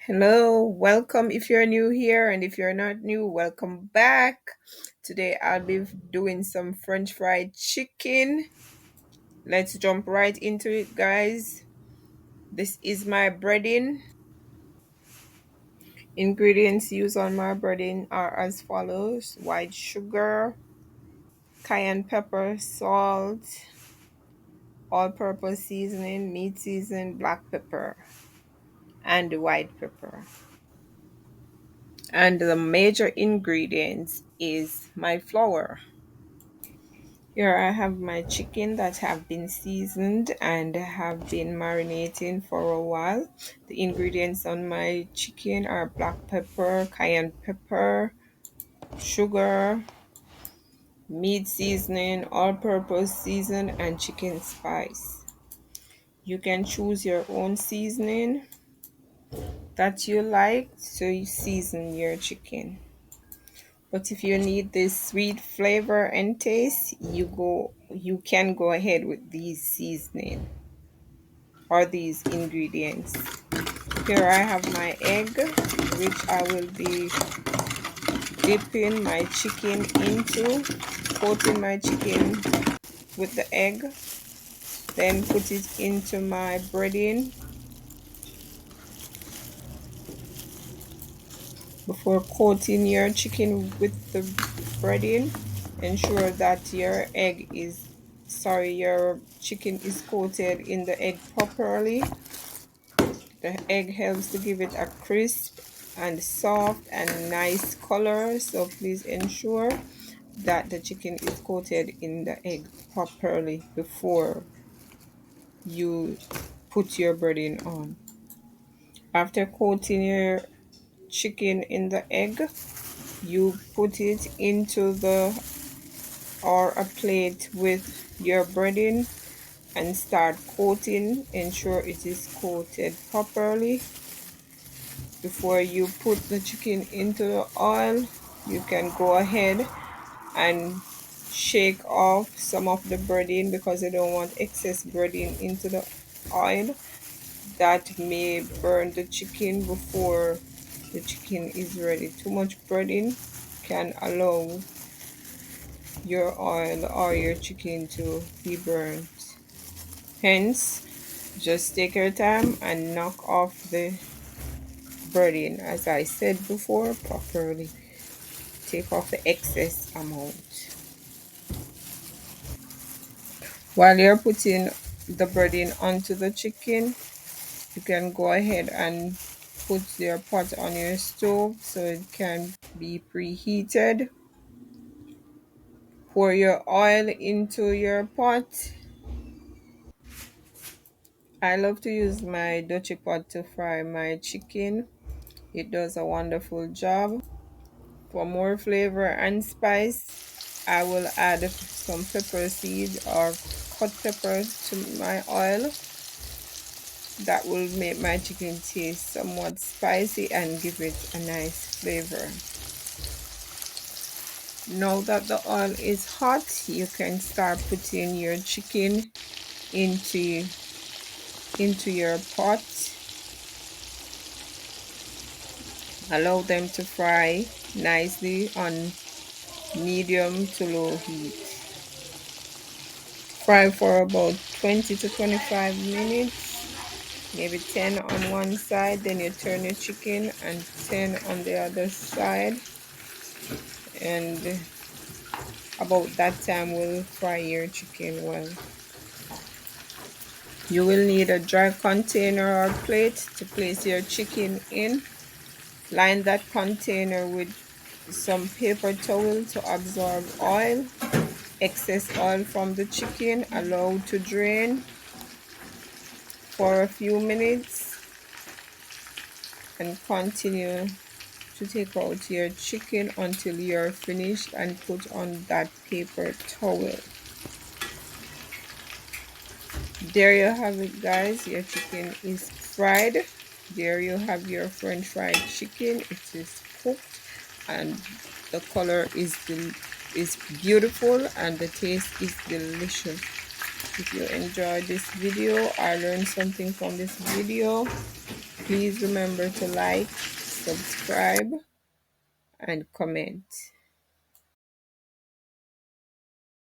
Hello, welcome if you're new here, and if you're not new, welcome back. Today I'll be doing some French fried chicken. Let's jump right into it, guys. This is my breading. Ingredients used on my breading are as follows: white sugar, cayenne pepper, salt, all purpose seasoning, meat seasoning, black pepper, and white pepper. And the major ingredients is my flour. Here I have my chicken that have been seasoned and have been marinating for a while. The ingredients on my chicken are black pepper, cayenne pepper, sugar, meat seasoning, all-purpose season, and chicken spice. You can choose your own seasoning that you like to season your chicken. But if you need this sweet flavor and taste, you can go ahead with these seasoning or these ingredients. Here I have my egg, which I will be dipping my chicken into, coating my chicken with the egg, then put it into my breading. Before coating your chicken with the breading, ensure that your chicken is coated in the egg properly. The egg helps to give it a crisp and soft and nice color, so please ensure that the chicken is coated in the egg properly before you put your breading on. After coating your chicken in the egg, you put it into the or a plate with your breading and start coating. Ensure it is coated properly. Before you put the chicken into the oil, you can go ahead and shake off some of the breading because you don't want excess breading into the oil. That may burn the chicken before the chicken is ready. Too much breading can allow your oil or your chicken to be burnt. Hence, just take your time and knock off the breading, as I said before, properly. Take off the excess amount. While you're putting the breading onto the chicken, you can go ahead and put your pot on your stove so it can be preheated. Pour your oil into your pot. I love to use my Dutchy pot to fry my chicken. It does a wonderful job. For more flavor and spice, I will add some pepper seed or cut pepper to my oil. That will make my chicken taste somewhat spicy and give it a nice flavor. Now that the oil is hot, you can start putting your chicken into your pot. Allow them to fry nicely on medium to low heat. Fry for about 20 to 25 minutes, maybe 10 on one side, then you turn your chicken and 10 on the other side, and about that time will fry your chicken well. You will need a dry container or plate to place your chicken in. Line that container with some paper towel to absorb oil. Excess oil from the chicken allow to drain for a few minutes, and continue to take out your chicken until you're finished and put on that paper towel. There you have it, guys. Your chicken is fried. There you have your French fried chicken. It is cooked and the color is beautiful and the taste is delicious. If you enjoyed this video or learned something from this video, please remember to like, subscribe, and comment.